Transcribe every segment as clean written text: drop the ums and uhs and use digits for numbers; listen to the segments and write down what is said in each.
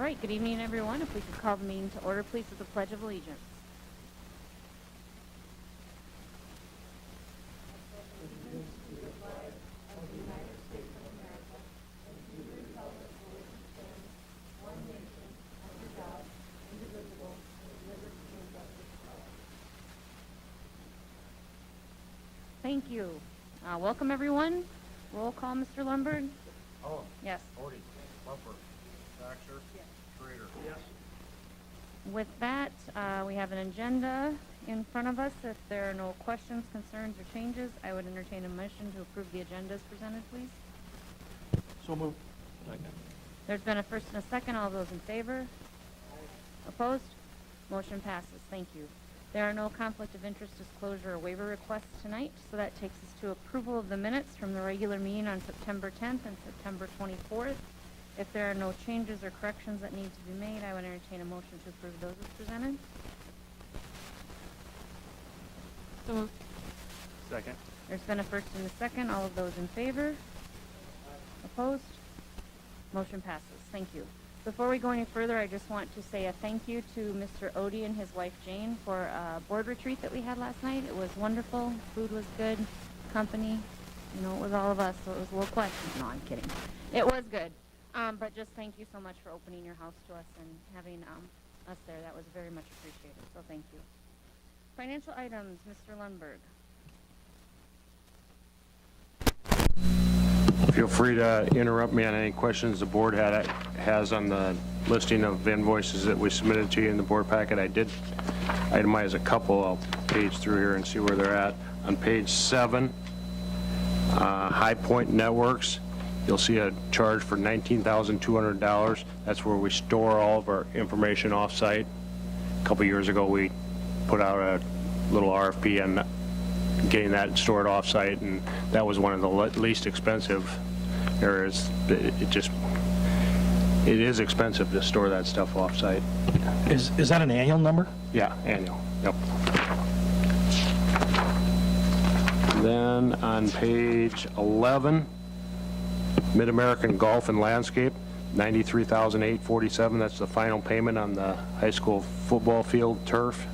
right, good evening, everyone. If we could call the meeting to order, please, with the Pledge of Allegiance. Thank you. Welcome, everyone. Roll call, Mr. Lundberg. Cullen. Yes. Bodie. Bumper. Baxter. Yes. Schrader. Yes. With that, we have an agenda in front of us. If there are no questions, concerns, or changes, I would entertain a motion to approve the agenda as presented, please. So moved. Second. There's been a first and a second. All those in favor? Opposed? Motion passes. Thank you. There are no conflict of interest disclosure or waiver requests tonight, so that takes us to approval of the minutes from the regular meeting on September 10th and September 24th. If there are no changes or corrections that need to be made, I would entertain a motion to approve those as presented. So moved. Second. There's been a first and a second. All of those in favor? Opposed? Motion passes. Thank you. Before we go any further, I just want to say a thank you to Mr. Odie and his wife Jane for a board retreat that we had last night. It was wonderful. Food was good. Company, you know, it was all of us, so it was a little questions. No, I'm kidding. It was good. But just thank you so much for opening your house to us and having us there. That was very much appreciated, so thank you. Financial items, Mr. Lundberg. Feel free to interrupt me on any questions the board has on the listing of invoices that we submitted to you in the board packet. I did itemize a couple. I'll page through here and see where they're at. On page 7, High Point Networks, you'll see a charge for $19,200. That's where we store all of our information offsite. A couple years ago, we put out a little RFP on getting that stored offsite, and that was one of the least expensive areas. It is expensive to store that stuff offsite. Is that an annual number? Yeah, annual. Yep. Then on page 11, Mid-American Golf and Landscape, $93,847. That's the final payment on the high school football field turf.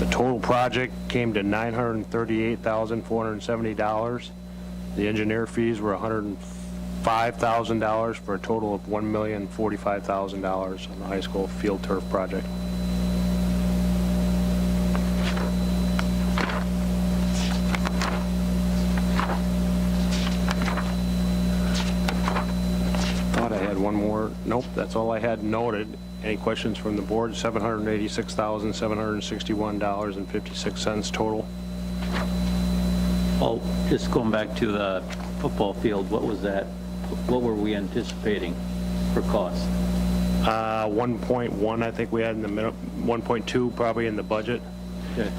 The total project came to $938,470. The engineer fees were $105,000 for a total of $1,045,000 on the high school field turf project. Thought I had one more. Nope, that's all I had noted. Any questions from the board? $786,761.56 total. Well, just going back to the football field, what was that? What were we anticipating for cost? 1.1, I think we had in the middle, 1.2 probably in the budget. Okay.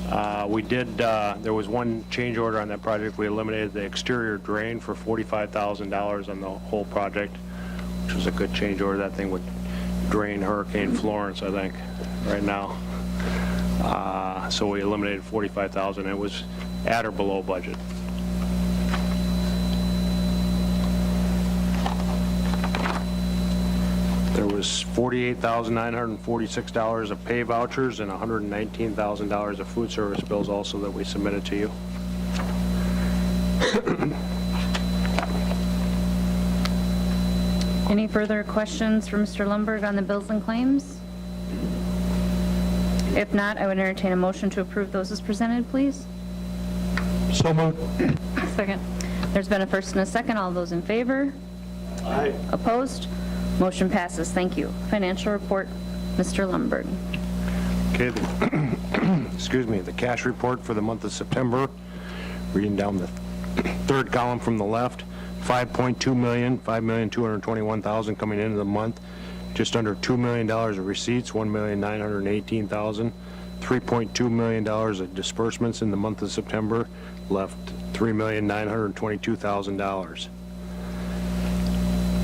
We did, there was one change order on that project. We eliminated the exterior drain for $45,000 on the whole project, which was a good change order. That thing would drain Hurricane Florence, I think, right now. So we eliminated $45,000. It was at or below budget. There was $48,946 of pay vouchers and $119,000 of food service bills also that we submitted to you. Any further questions for Mr. Lundberg on the bills and claims? If not, I would entertain a motion to approve those as presented, please. So moved. Second. There's been a first and a second. All those in favor? Aye. Opposed? Motion passes. Thank you. Financial report, Mr. Lundberg. Okay, excuse me, the cash report for the month of September, reading down the third column from the left, $5.2 million, $5,221,000 coming into the month, just under $2 million of receipts, $1,918,000, $3.2 million of disbursements in the month of September, left $3,922,000.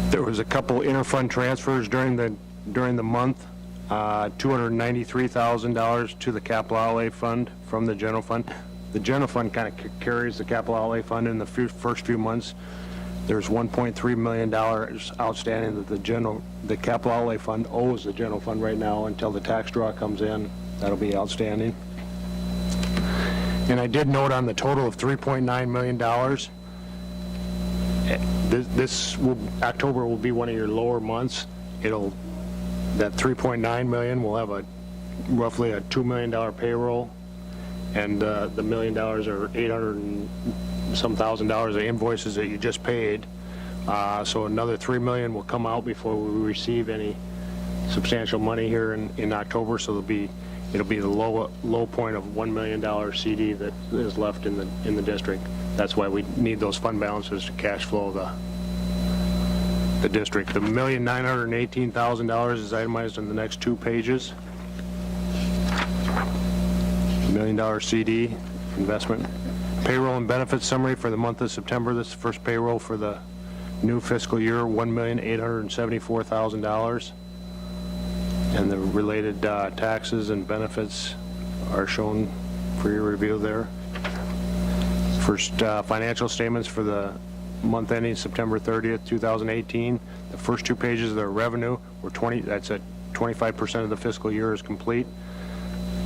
There was a couple interfund transfers during the month, $293,000 to the capital outlay fund from the general fund. The general fund kind of carries the capital outlay fund in the first few months There's $1.3 million outstanding that the capital outlay fund owes the general fund right now until the tax draw comes in. That'll be outstanding. And I did note on the total of $3.9 million, October will be one of your lower months. That $3.9 million will have roughly a $2 million payroll, and the $1 million or 800 and some $1,000 of invoices that you just paid. So another $3 million will come out before we receive any substantial money here in October. So it'll be the low point of $1 million CD that is left in the district. That's why we need those fund balances to cash flow the district. The $1,918,000 is itemized in the next 2 pages. $1 million CD investment. Payroll and benefits summary for the month of September. This is the first payroll for the new fiscal year, $1,874,000. And the related taxes and benefits are shown for your review there. First financial statements for the month ending September 30th, 2018. The first 2 pages of their revenue were that's at 25% of the fiscal year is complete.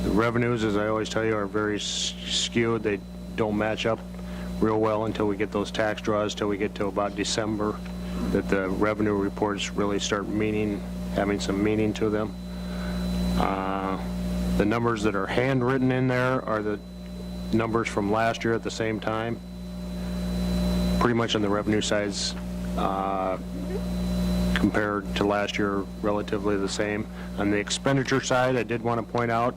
The revenues, as I always tell you, are very skewed. They don't match up real well until we get those tax draws, till we get to about December, that the revenue reports really start having some meaning to them. The numbers that are handwritten in there are the numbers from last year at the same time. Pretty much on the revenue sides, compared to last year, relatively the same. On the expenditure side, I did want to point out,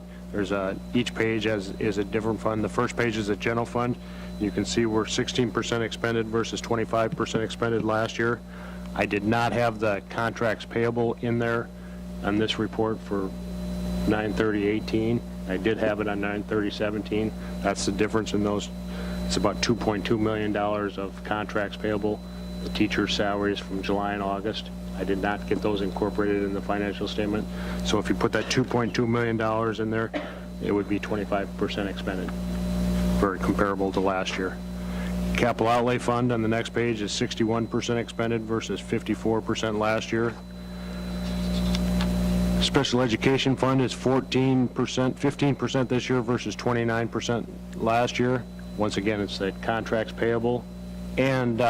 each page is a different fund. The first page is a general fund. You can see we're 16% expended versus 25% expended last year. I did not have the contracts payable in there on this report for 9/30/18. I did have it on 9/30/17. That's the difference in those. It's about $2.2 million of contracts payable, the teacher's salaries from July and August. I did not get those incorporated in the financial statement. So if you put that $2.2 million in there, it would be 25% expended, very comparable to last year. Capital outlay fund on the next page is 61% expended versus 54% last year. Special education fund is 15% this year versus 29% last year. Once again, it's the contracts payable, and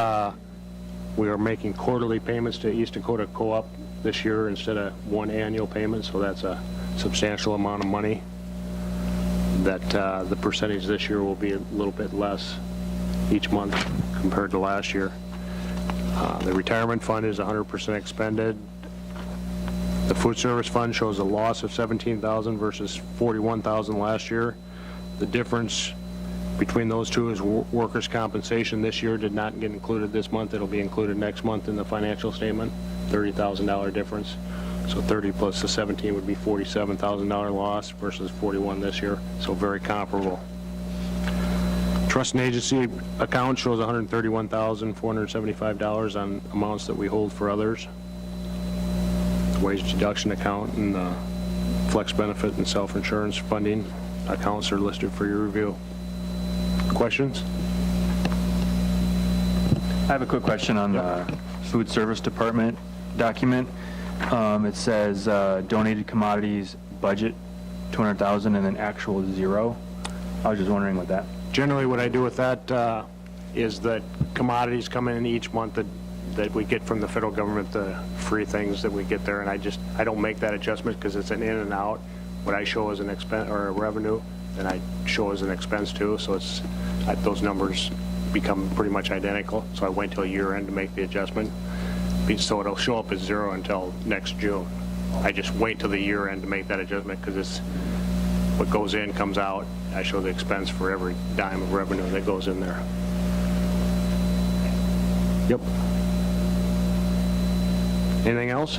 we are making quarterly payments to East Dakota Co-op this year instead of one annual payment, so that's a substantial amount of money. That the percentage this year will be a little bit less each month compared to last year. The retirement fund is 100% expended. The food service fund shows a loss of $17,000 versus $41,000 last year. The difference between those two is workers' compensation this year did not get included this month. It'll be included next month in the financial statement, $30,000 difference. So 30 plus the 17 would be $47,000 loss versus 41 this year, so very comparable. Trust and agency account shows $131,475 on amounts that we hold for others. The wage deduction account and the flex benefit and self-insurance funding accounts are listed for your review. Questions? I have a quick question on the food service department document. It says donated commodities budget 200,000 and then actual 0. I was just wondering what that. Generally, what I do with that is that commodities come in each month that we get from the federal government, the free things that we get there, and I don't make that adjustment because it's an in and out. What I show as an expense or a revenue, then I show as an expense too, so it's those numbers become pretty much identical. So I wait till year end to make the adjustment, so it'll show up as 0 until next June. I just wait till the year end to make that adjustment because it's what goes in comes out. I show the expense for every dime of revenue that goes in there. Yep. Anything else?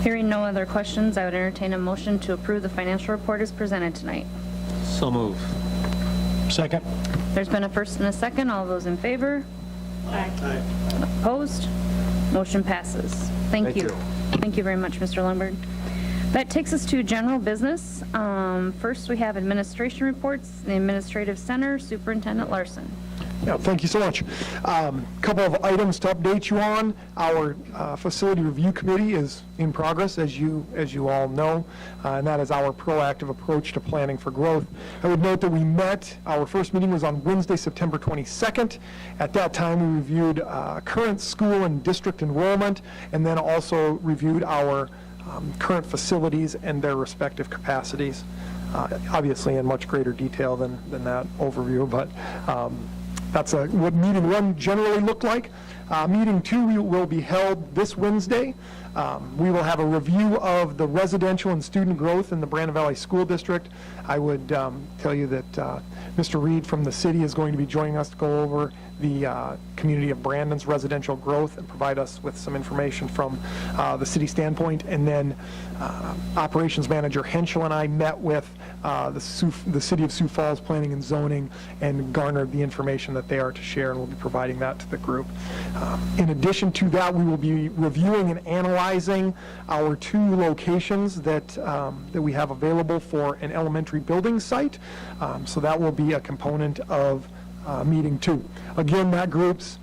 Hearing no other questions, I would entertain a motion to approve the financial report as presented tonight. So move. Second? There's been a first and a second. All those in favor? Aye. Opposed? Motion passes. Thank you. Thank you very much, Mr. Lundberg. That takes us to general business. First, we have administration reports, the Administrative Center, Superintendent Larson. Yeah, thank you so much. Couple of items to update you on. Our facility review committee is in progress, as you all know, and that is our proactive approach to planning for growth. I would note that we met, our first meeting was on Wednesday, September 22nd. At that time, we reviewed current school and district enrollment, and then also reviewed our current facilities and their respective capacities, obviously in much greater detail than that overview, but that's what meeting one generally looked like. Meeting two will be held this Wednesday. We will have a review of the residential and student growth in the Brandon Valley School District. I would tell you that Mr. Reed from the city is going to be joining us to go over the community of Brandon's residential growth and provide us with some information from the city standpoint. And then Operations Manager Henschel and I met with the City of Sioux Falls Planning and Zoning and garnered the information that they are to share, and we'll be providing that to the group. In addition to that, we will be reviewing and analyzing our 2 locations that we have available for an elementary building site. So that will be a component of meeting 2. Again, that group's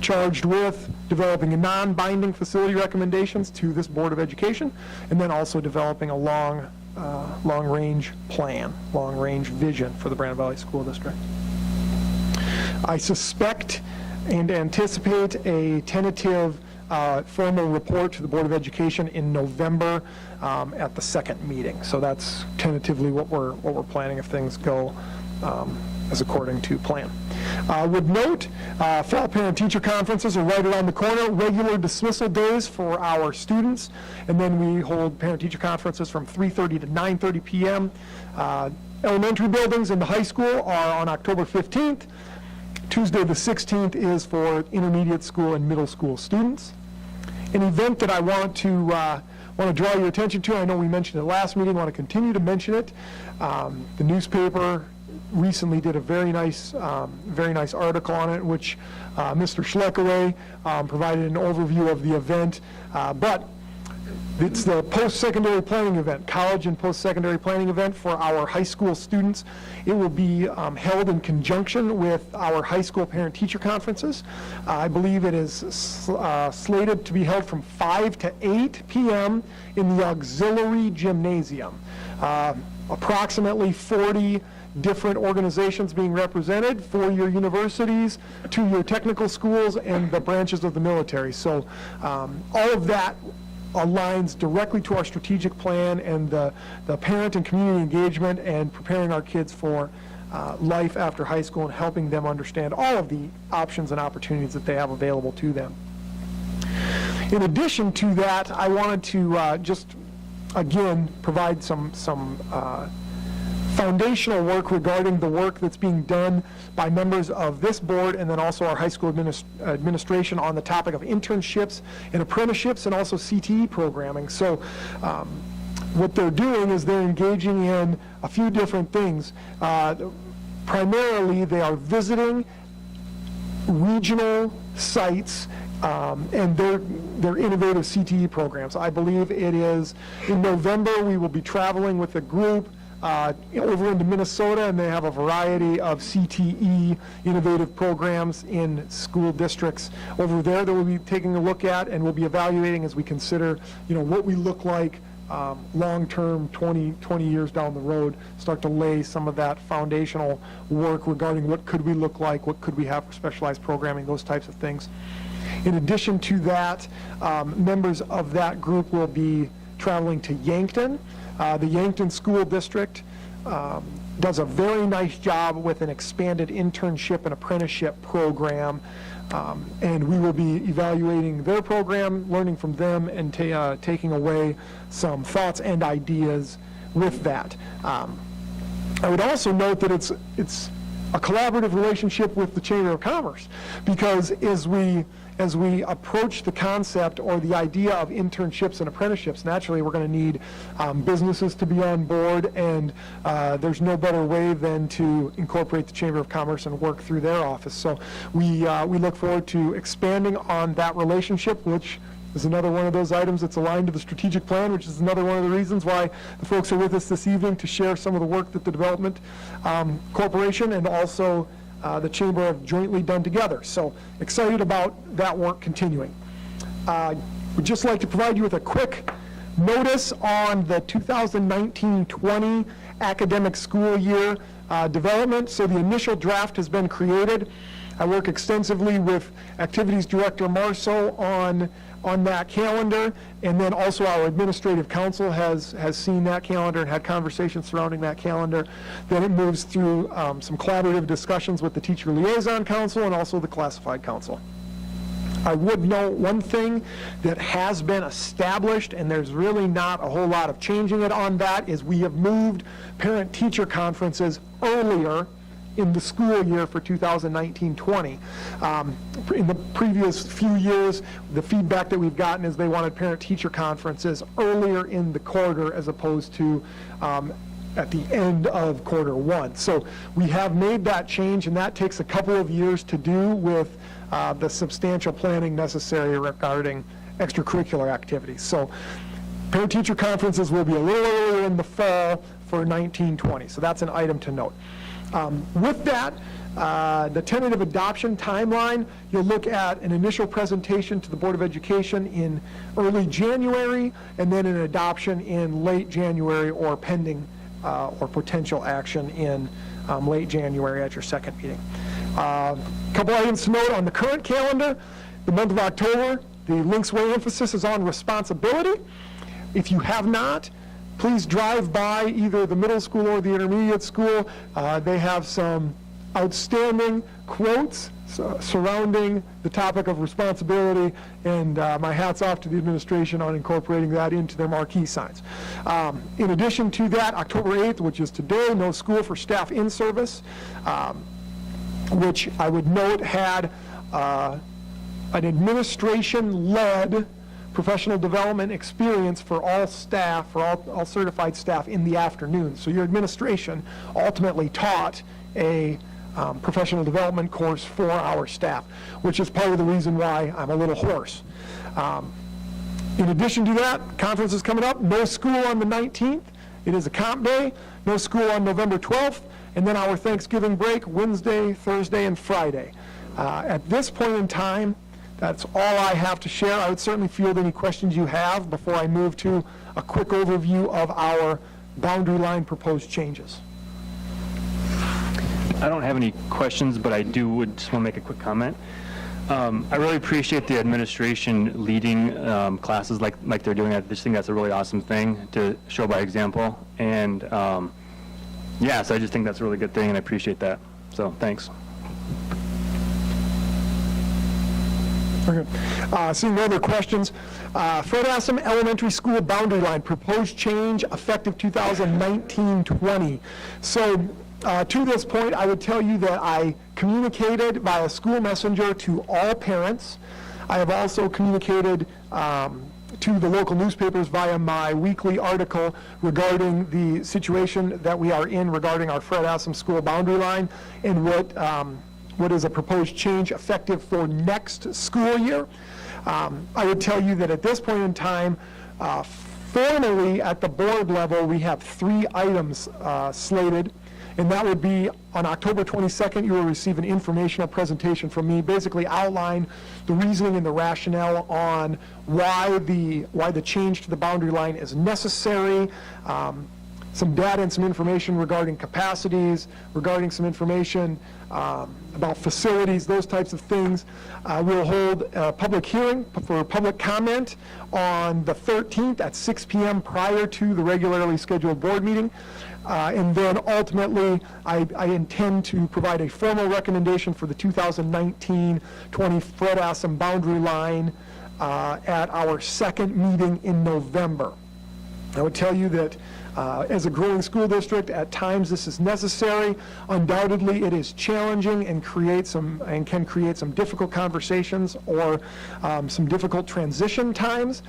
charged with developing a non-binding facility recommendations to this Board of Education, and then also developing a long-range plan, long-range vision for the Brandon Valley School District. I suspect and anticipate a tentative formal report to the Board of Education in November at the second meeting. So that's tentatively what we're planning if things go as according to plan. Would note, fall parent-teacher conferences are right around the corner, regular dismissal days for our students, and then we hold parent-teacher conferences from 3:30 to 9:30 p.m. Elementary buildings in the high school are on October 15th. Tuesday the 16th is for intermediate school and middle school students. An event that I want to draw your attention to, I know we mentioned it last meeting, I want to continue to mention it. The newspaper recently did a very nice article on it, which Mr. Schleckaway provided an overview of the event. But it's the post-secondary planning event, college and post-secondary planning event for our high school students. It will be held in conjunction with our high school parent-teacher conferences. I believe it is slated to be held from 5 to 8 p.m. in the auxiliary gymnasium. Approximately 40 different organizations being represented, 4-year universities, 2-year technical schools, and the branches of the military. So all of that aligns directly to our strategic plan and the parent and community engagement and preparing our kids for life after high school and helping them understand all of the options and opportunities that they have available to them. In addition to that, I wanted to just, again, provide some foundational work regarding the work that's being done by members of this board and then also our high school administration on the topic of internships and apprenticeships and also CTE programming. So what they're doing is they're engaging in a few different things. Primarily, they are visiting regional sites and their innovative CTE programs. I believe it is in November we will be traveling with a group over into Minnesota, and they have a variety of CTE innovative programs in school districts over there that we'll be taking a look at and we'll be evaluating as we consider, what we look like long-term, 20 years down the road, start to lay some of that foundational work regarding what could we look like, what could we have for specialized programming, those types of things. In addition to that, members of that group will be traveling to Yankton. The Yankton School District does a very nice job with an expanded internship and apprenticeship program, and we will be evaluating their program, learning from them, and taking away some thoughts and ideas with that. I would also note that it's a collaborative relationship with the Chamber of Commerce, because as we approach the concept or the idea of internships and apprenticeships, naturally we're going to need businesses to be on board, and there's no better way than to incorporate the Chamber of Commerce and work through their office. So we look forward to expanding on that relationship, which is another one of those items that's aligned to the strategic plan, which is another one of the reasons why the folks are with us this evening to share some of the work that the Development Corporation and also the Chamber have jointly done together. So excited about that work continuing. Would just like to provide you with a quick notice on the 2019-20 academic school year development. So the initial draft has been created. I work extensively with Activities Director Marceau on that calendar, and then also our administrative council has seen that calendar and had conversations surrounding that calendar. Then it moves through some collaborative discussions with the Teacher Liaison Council and also the Classified Council. I would note one thing that has been established, and there's really not a whole lot of changing it on that, is we have moved parent-teacher conferences earlier in the school year for 2019-20. In the previous few years, the feedback that we've gotten is they wanted parent-teacher conferences earlier in the quarter as opposed to at the end of Q1. So we have made that change, and that takes a couple of years to do with the substantial planning necessary regarding extracurricular activities. So parent-teacher conferences will be a little earlier in the fall for 19-20. So that's an item to note. With that, the tentative adoption timeline, you'll look at an initial presentation to the Board of Education in early January, and then an adoption in late January or pending or potential action in late January at your second meeting. Couple items to note on the current calendar. The month of October, the Links Way emphasis is on responsibility. If you have not, please drive by either the middle school or the intermediate school. They have some outstanding quotes surrounding the topic of responsibility, and my hat's off to the administration on incorporating that into their marquee signs. In addition to that, October 8th, which is today, no school for staff in service, which I would note had an administration-led professional development experience for all staff, for all certified staff in the afternoon. So your administration ultimately taught a professional development course for our staff, which is part of the reason why I'm a little hoarse. In addition to that, conference is coming up. No school on the 19th. It is a comp day. No school on November 12th. And then our Thanksgiving break, Wednesday, Thursday, and Friday. At this point in time, that's all I have to share. I would certainly field any questions you have before I move to a quick overview of our boundary line proposed changes. I don't have any questions, but I would just want to make a quick comment. I really appreciate the administration leading classes like they're doing. I just think that's a really awesome thing to show by example. And yeah, so I just think that's a really good thing, and I appreciate that. So thanks. Okay. Seeing no other questions, Fred Assam Elementary School boundary line proposed change effective 2019-20. So to this point, I would tell you that I communicated via school messenger to all parents. I have also communicated to the local newspapers via my weekly article regarding the situation that we are in regarding our Fred Assam School boundary line and what is a proposed change effective for next school year. I would tell you that at this point in time, formally at the board level, we have 3 items slated, and that would be on October 22nd, you will receive an informational presentation from me, basically outline the reasoning and the rationale on why the change to the boundary line is necessary, some data and some information regarding capacities, regarding some information about facilities, those types of things. We'll hold a public hearing for public comment on the 13th at 6 p.m. prior to the regularly scheduled board meeting. And then ultimately, I intend to provide a formal recommendation for the 2019-20 Fred Assam boundary line at our second meeting in November. I would tell you that as a growing school district, at times this is necessary. Undoubtedly, it is challenging and can create some difficult conversations or some difficult transition times.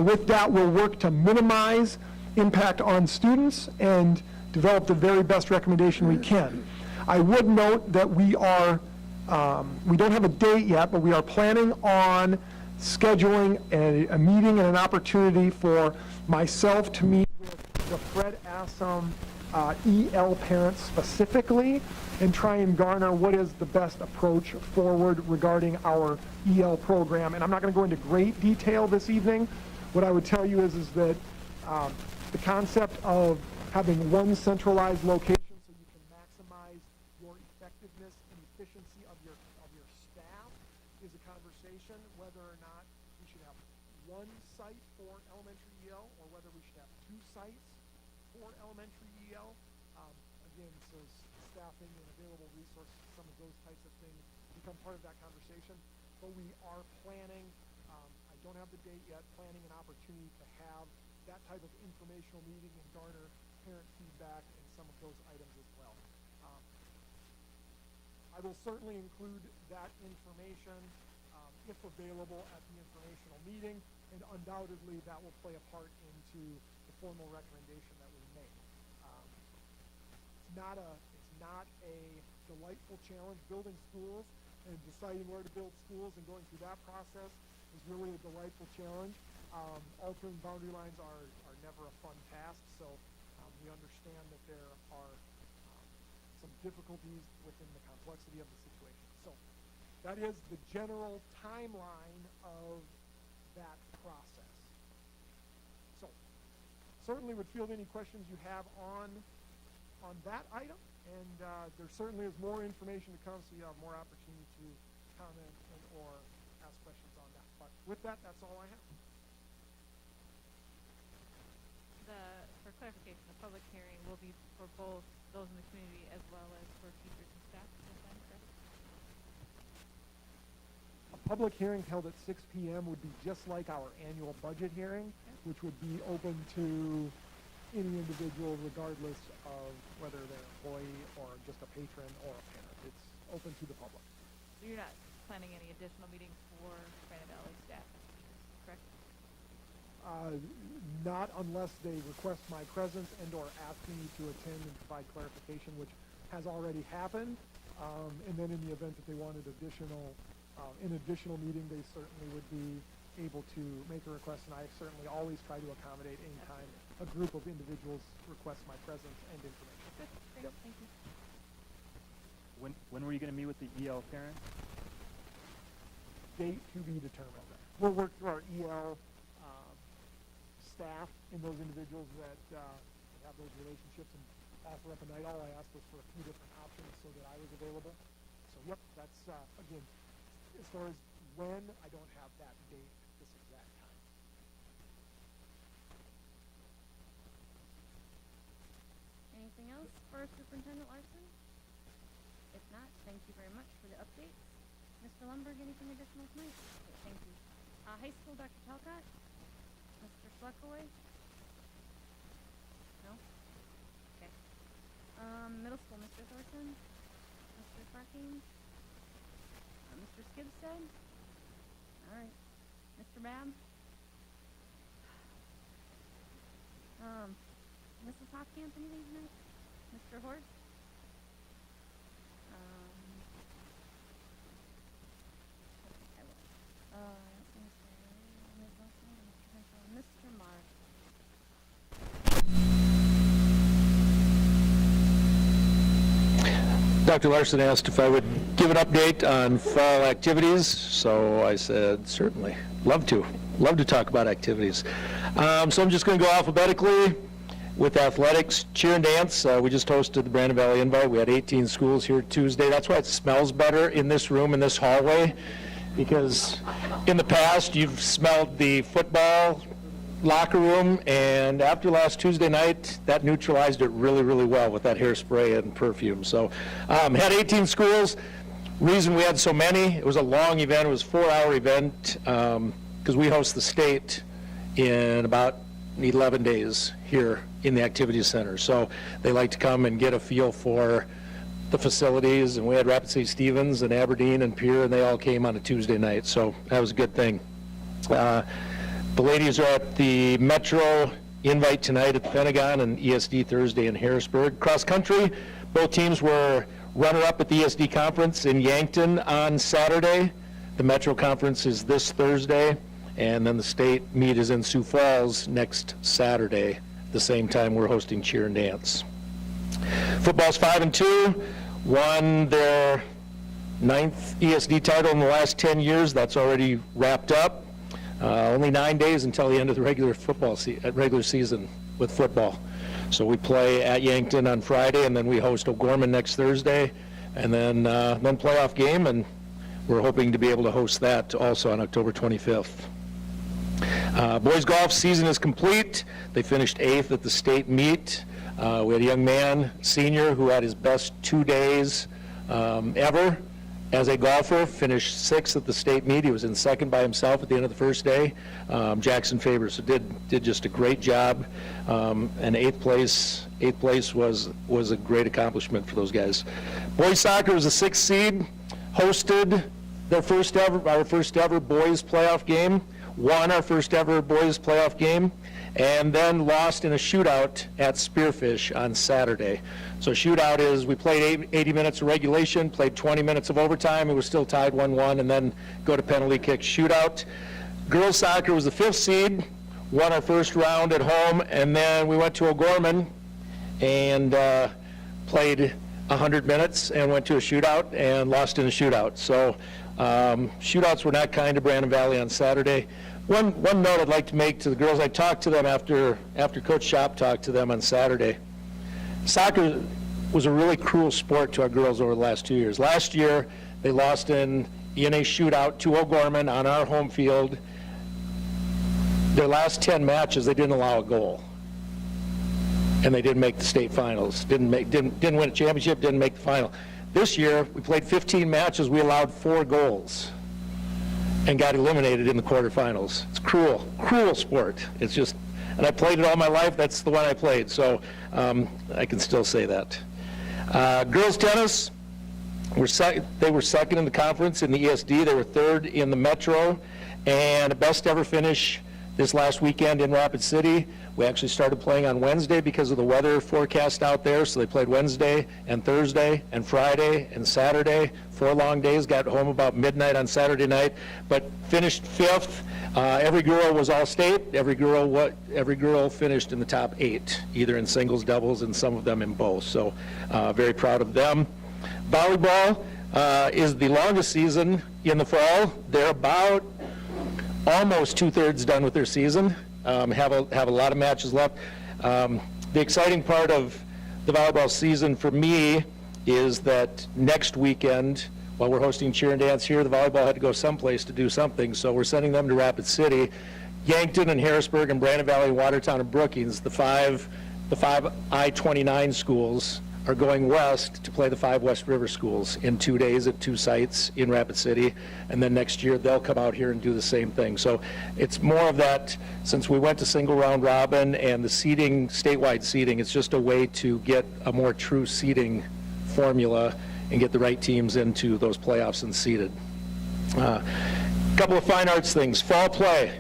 With that, we'll work to minimize impact on students and develop the very best recommendation we can. I would note that we don't have a date yet, but we are planning on scheduling a meeting and an opportunity for myself to meet with the Fred Assam EL parents specifically and try and garner what is the best approach forward regarding our EL program. And I'm not going to go into great detail this evening. What I would tell you is that the concept of having one centralized location so you can maximize your effectiveness and efficiency of your staff is a conversation, whether or not we should have one site for elementary EL or whether we should have two sites for elementary EL. Again, so staffing and available resources, some of those types of things become part of that conversation. But we are planning, I don't have the date yet, planning an opportunity to have that type of informational meeting and garner parent feedback and some of those items as well. I will certainly include that information if available at the informational meeting, and undoubtedly that will play a part into the formal recommendation that we make. It's not a delightful challenge. Building schools and deciding where to build schools and going through that process is really a delightful challenge. Altering boundary lines are never a fun task, so we understand that there are some difficulties within the complexity of the situation. So that is the general timeline of that process. So certainly would field any questions you have on that item, and there certainly is more information to come, so you have more opportunity to comment and or ask questions on that. But with that, that's all I have. For clarification, the public hearing will be for both those in the community as well as for teachers and staff. Is that correct? A public hearing held at 6 p.m. would be just like our annual budget hearing, which would be open to any individual regardless of whether they're an employee or just a patron or a parent. It's open to the public. So you're not planning any additional meetings for Granite Valley staff and teachers, correct? Not unless they request my presence and or ask me to attend and provide clarification, which has already happened. And then in the event that they wanted an additional meeting, they certainly would be able to make a request, and I certainly always try to accommodate anytime a group of individuals request my presence and information. Good, great, Yep. thank you. When were you going to meet with the EL parents? Date to be determined. We'll work through our EL staff and those individuals that have those relationships and offer up a night. All I asked was for a few different options so that I was available. So yep, that's again, as far as when, I don't have that date at this exact time. Anything else for Superintendent Larson? If not, thank you very much for the updates. Mr. Lumberg, anything additional tonight? Okay, thank you. High school, Dr. Talcott? Mr. Schluckaway? No? Okay. Middle school, Mr. Thorson? Mr. Farking? Mr. Skibstead? All right. Mr. Babb? Mrs. Hopkins, anything tonight? Mr. Horst? Okay, I will. Ms. Wilson, Mr. Henshaw, Mr. Mark. Dr. Larson asked if I would give an update on fall activities, so I said, certainly, love to talk about activities. So I'm just going to go alphabetically with athletics, cheer and dance. We just hosted the Brandon Valley Invite. We had 18 schools here Tuesday. That's why it smells better in this room, in this hallway, because in the past you've smelled the football locker room, and after last Tuesday night, that neutralized it really, really well with that hairspray and perfume. So had 18 schools. Reason we had so many, it was a long event. It was a 4-hour event because we host the state in about 11 days here in the activity center. So they like to come and get a feel for the facilities, and we had Rapid City Stevens and Aberdeen and Pierre, and they all came on a Tuesday night, so that was a good thing. The ladies are at the Metro Invite tonight at the Pentagon, and ESD Thursday in Harrisburg. Cross country, both teams were runner-up at the ESD conference in Yankton on Saturday. The Metro Conference is this Thursday, and then the state meet is in Sioux Falls next Saturday, the same time we're hosting cheer and dance. Football's 5-2, won their 9th ESD title in the last 10 years. That's already wrapped up. Only 9 days until the end of the regular season with football. So we play at Yankton on Friday, and then we host O'Gorman next Thursday, and then playoff game, and we're hoping to be able to host that also on October 25th. Boys golf season is complete. They finished 8th at the state meet. We had a young man, senior, who had his best 2 days ever as a golfer, finished 6th at the state meet. He was in second by himself at the end of the first day. Jackson Favors did just a great job, and 8th place was a great accomplishment for those guys. Boys soccer was a 6th seed, hosted our first ever boys playoff game, won our first ever boys playoff game, and then lost in a shootout at Spearfish on Saturday. So shootout is, we played 80 minutes of regulation, played 20 minutes of overtime, it was still tied 1-1, and then go to penalty kick shootout. Girls soccer was the 5th seed, won our first round at home, and then we went to O'Gorman and played 100 minutes and went to a shootout and lost in a shootout. So shootouts were not kind to Brandon Valley on Saturday. One note I'd like to make to the girls, I talked to them after Coach Shop talked to them on Saturday. Soccer was a really cruel sport to our girls over the last 2 years. Last year, they lost in a shootout to O'Gorman on our home field. Their last 10 matches, they didn't allow a goal. And they didn't make the state finals. Didn't win a championship, didn't make the final. This year, we played 15 matches, we allowed 4 goals and got eliminated in the quarterfinals. It's cruel sport. It's just, and I played it all my life, that's the one I played, so I can still say that. Girls tennis, they were second in the conference in the ESD, they were 3rd in the Metro, and a best ever finish this last weekend in Rapid City. We actually started playing on Wednesday because of the weather forecast out there, so they played Wednesday and Thursday and Friday and Saturday, 4 long days, got home about midnight on Saturday night, but finished 5th. Every girl was all-state. Every girl finished in the top 8, either in singles, doubles, and some of them in both, so very proud of them. Volleyball is the longest season in the fall. They're about almost 2/3 done with their season. Have a lot of matches left. The exciting part of the volleyball season for me is that next weekend, while we're hosting cheer and dance here, the volleyball had to go someplace to do something, so we're sending them to Rapid City. Yankton and Harrisburg and Brandon Valley, Watertown and Brookings, the five I-29 schools, are going west to play the 5 West River schools in 2 days at 2 sites in Rapid City, and then next year they'll come out here and do the same thing. So it's more of that, since we went to single round robin and the seeding, statewide seeding, it's just a way to get a more true seeding formula and get the right teams into those playoffs and seeded. A couple of fine arts things. Fall play.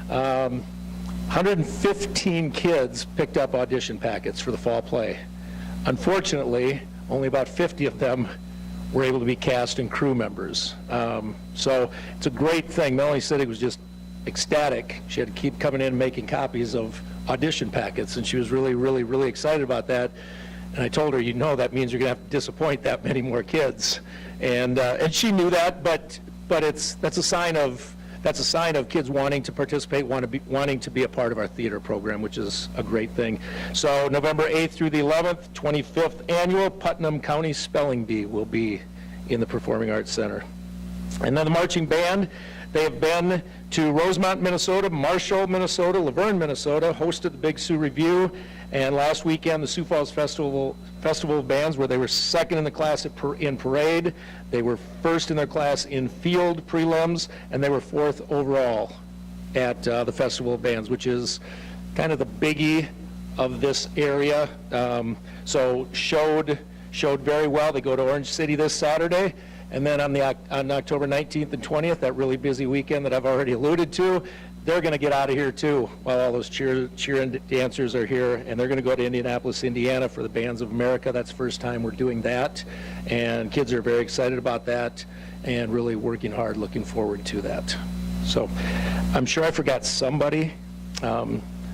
115 kids picked up audition packets for the fall play. Unfortunately, only about 50 of them were able to be cast and crew members. So it's a great thing. Melanie Siddig was just ecstatic. She had to keep coming in and making copies of audition packets, and she was really, really, really excited about that. And I told her, you know, that means you're going to have to disappoint that many more kids. And she knew that, but that's a sign of kids wanting to participate, wanting to be a part of our theater program, which is a great thing. So November 8th through the 11th, 25th annual Putnam County Spelling Bee will be in the Performing Arts Center. And then the marching band, they have been to Rosemont, Minnesota, Marshall, Minnesota, Laverne, Minnesota, hosted the Big Sioux Review, and last weekend the Sioux Falls Festival of Bands, where they were second in the class in parade, they were first in their class in field prelims, and they were 4th overall at the Festival of Bands, which is kind of the biggie of this area. So showed very well. They go to Orange City this Saturday, and then on October 19th and 20th, that really busy weekend that I've already alluded to, they're going to get out of here too while all those cheer and dancers are here, and they're going to go to Indianapolis, Indiana for the Bands of America. That's the first time we're doing that, and kids are very excited about that. and really working hard, looking forward to that. So I'm sure I forgot somebody.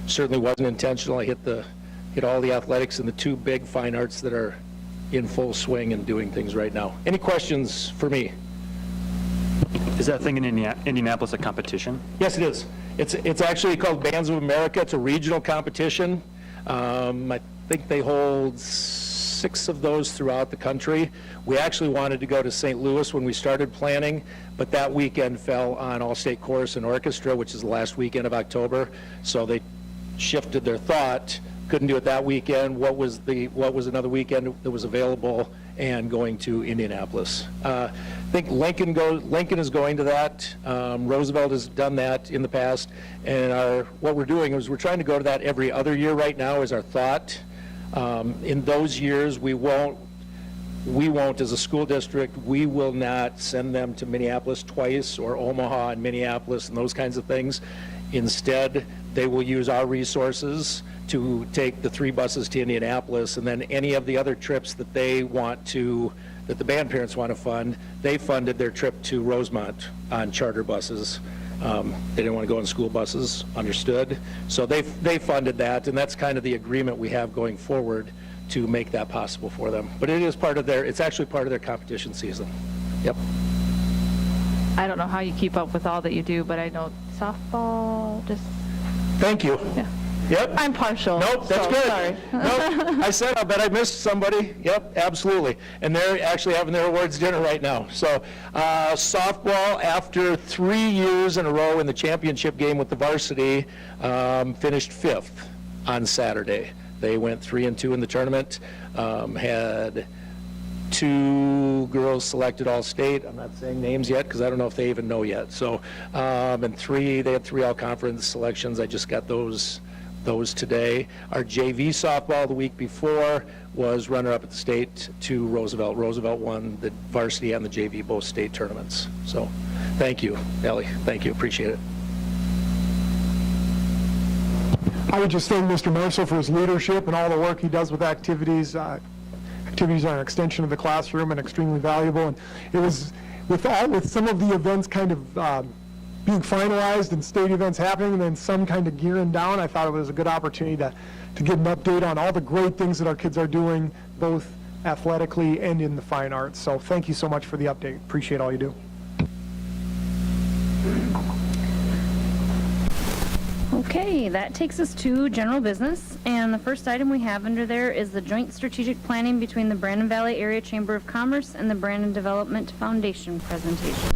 Certainly wasn't intentional. I hit all the athletics and the two big fine arts that are in full swing and doing things right now. Any questions for me? Is that thing in Indianapolis a competition? Yes, it is. It's actually called Bands of America. It's a regional competition. I think they hold 6 of those throughout the country. We actually wanted to go to St. Louis when we started planning, but that weekend fell on All-State Chorus and Orchestra, which is the last weekend of October. So they shifted their thought. Couldn't do it that weekend. What was another weekend that was available, and going to Indianapolis. I think Lincoln is going to that. Roosevelt has done that in the past, and what we're doing is we're trying to go to that every other year right now is our thought. In those years, we won't, as a school district, we will not send them to Minneapolis twice, or Omaha and Minneapolis and those kinds of things. Instead, they will use our resources to take the 3 buses to Indianapolis, and then any of the other trips that they want to, that the band parents want to fund, they funded their trip to Rosemont on charter buses. They didn't want to go on school buses, understood. So they funded that, and that's kind of the agreement we have going forward to make that possible for them. But it is it's actually part of their competition season. Yep. I don't know how you keep up with all that you do, but I know softball, just, Thank you. yeah. Yep. I'm partial. Nope, that's so good. Sorry. Nope, I said, I bet I missed somebody. Yep, absolutely. And they're actually having their awards dinner right now. So softball, after 3 years in a row in the championship game with the varsity, finished 5th on Saturday. They went 3-2 in the tournament, had 2 girls selected all-state. I'm not saying names yet because I don't know if they even know yet. So, and they had 3 all-conference selections. I just got those today. Our JV softball the week before was runner-up at the state to Roosevelt. Roosevelt won the varsity and the JV both state tournaments. So thank you, Ellie. Thank you. Appreciate it. I would just thank Mr. Marshall for his leadership and all the work he does with activities. Activities are an extension of the classroom and extremely valuable. And it was with some of the events kind of being finalized and state events happening and then some kind of gearing down, I thought it was a good opportunity to get an update on all the great things that our kids are doing, both athletically and in the fine arts. So thank you so much for the update. Appreciate all you do. Okay, that takes us to general business, and the first item we have under there is the joint strategic planning between the Brandon Valley Area Chamber of Commerce and the Brandon Development Foundation presentation.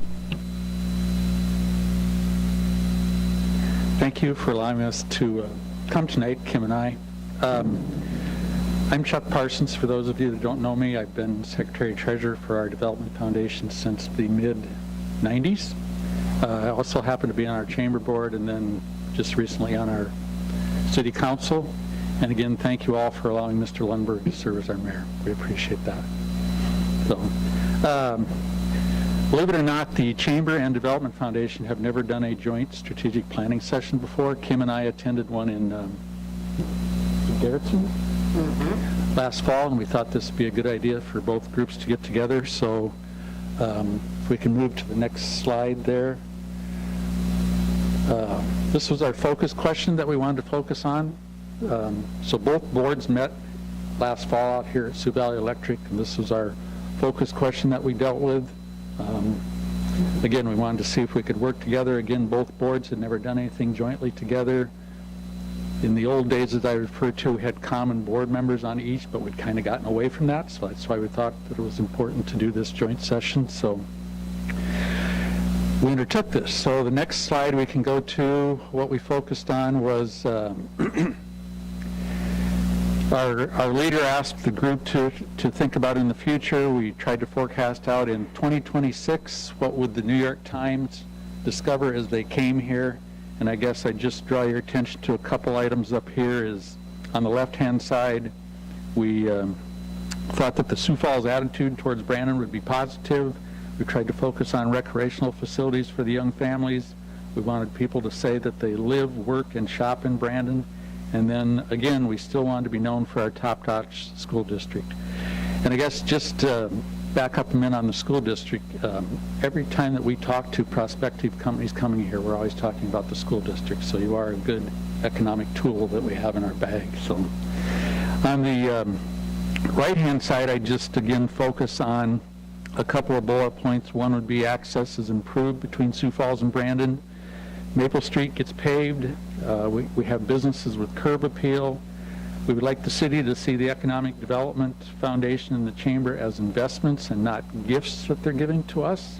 Thank you for allowing us to come tonight, Kim and I. I'm Chuck Parsons. For those of you that don't know me, I've been Secretary-Treasurer for our Development Foundation since the mid-90s. I also happen to be on our Chamber Board and then just recently on our City Council. And again, thank you all for allowing Mr. Lundberg to serve as our mayor. We appreciate that. So, believe it or not, the Chamber and Development Foundation have never done a joint strategic planning session before. Kim and I attended one in Garrettson last fall, and we thought this would be a good idea for both groups to get together. So if we can move to the next slide there. This was our focus question that we wanted to focus on. So both boards met last fall out here at Sioux Valley Electric, and this was our focus question that we dealt with. Again, we wanted to see if we could work together. Again, both boards had never done anything jointly together. In the old days, as I referred to, we had common board members on each, but we'd kind of gotten away from that, so that's why we thought that it was important to do this joint session. So we undertook this. So the next slide we can go to, what we focused on was our leader asked the group to think about in the future. We tried to forecast out in 2026, what would the New York Times discover as they came here? And I guess I just draw your attention to a couple items up here. Is on the left-hand side, we thought that the Sioux Falls attitude towards Brandon would be positive. We tried to focus on recreational facilities for the young families. We wanted people to say that they live, work, and shop in Brandon. And then, again, we still wanted to be known for our top-notch school district. And I guess just back up a minute on the school district. Every time that we talk to prospective companies coming here, we're always talking about the school district, so you are a good economic tool that we have in our bag. So on the right-hand side, I just again focus on a couple of bullet points. One would be access is improved between Sioux Falls and Brandon. Maple Street gets paved. We have businesses with curb appeal. We would like the city to see the Economic Development Foundation and the Chamber as investments and not gifts that they're giving to us.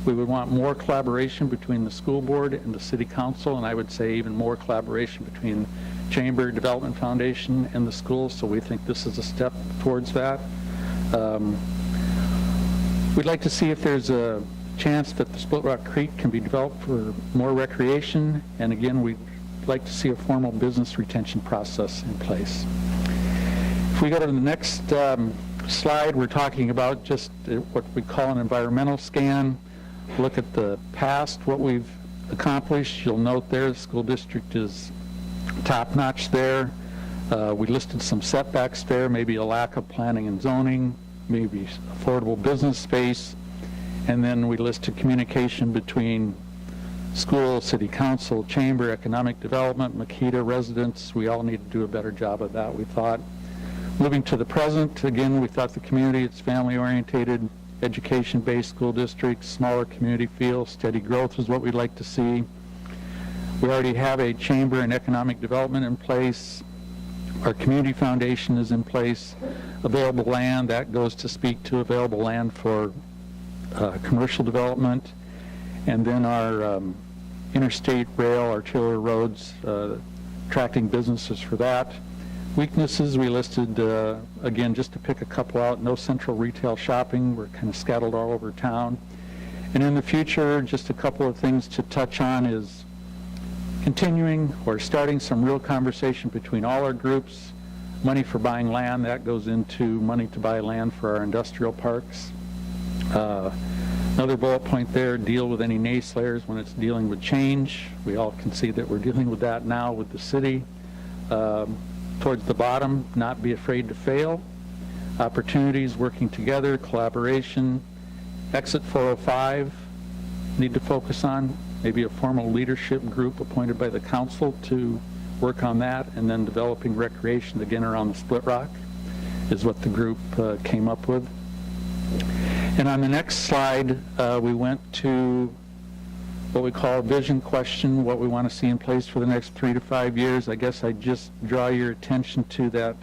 We would want more collaboration between the school board and the city council, and I would say even more collaboration between Chamber, Development Foundation, and the schools, so we think this is a step towards that. We'd like to see if there's a chance that the Split Rock Creek can be developed for more recreation, and again, we'd like to see a formal business retention process in place. If we go to the next slide, we're talking about just what we call an environmental scan. Look at the past, what we've accomplished. You'll note there the school district is top-notch there. We listed some setbacks there, maybe a lack of planning and zoning, maybe affordable business space, and then we listed communication between school, city council, chamber, economic development, Makita residents. We all need to do a better job of that, we thought. Moving to the present, again, we thought the community, it's family-orientated, education-based school districts, smaller community feel, steady growth is what we'd like to see. We already have a chamber and economic development in place. Our community foundation is in place. Available land, that goes to speak to available land for commercial development. And then our interstate rail, arterial roads, attracting businesses for that. Weaknesses, we listed, again, just to pick a couple out, no central retail shopping. We're kind of scattered all over town. And in the future, just a couple of things to touch on is continuing or starting some real conversation between all our groups. Money for buying land, that goes into money to buy land for our industrial parks. Another bullet point there, deal with any naysayers when it's dealing with change. We all can see that we're dealing with that now with the city. Towards the bottom, not be afraid to fail. Opportunities, working together, collaboration. Exit 405, need to focus on. Maybe a formal leadership group appointed by the council to work on that, and then developing recreation again around the Split Rock is what the group came up with. And on the next slide, we went to what we call a vision question, what we want to see in place for the next 3 to 5 years. I guess I just draw your attention to that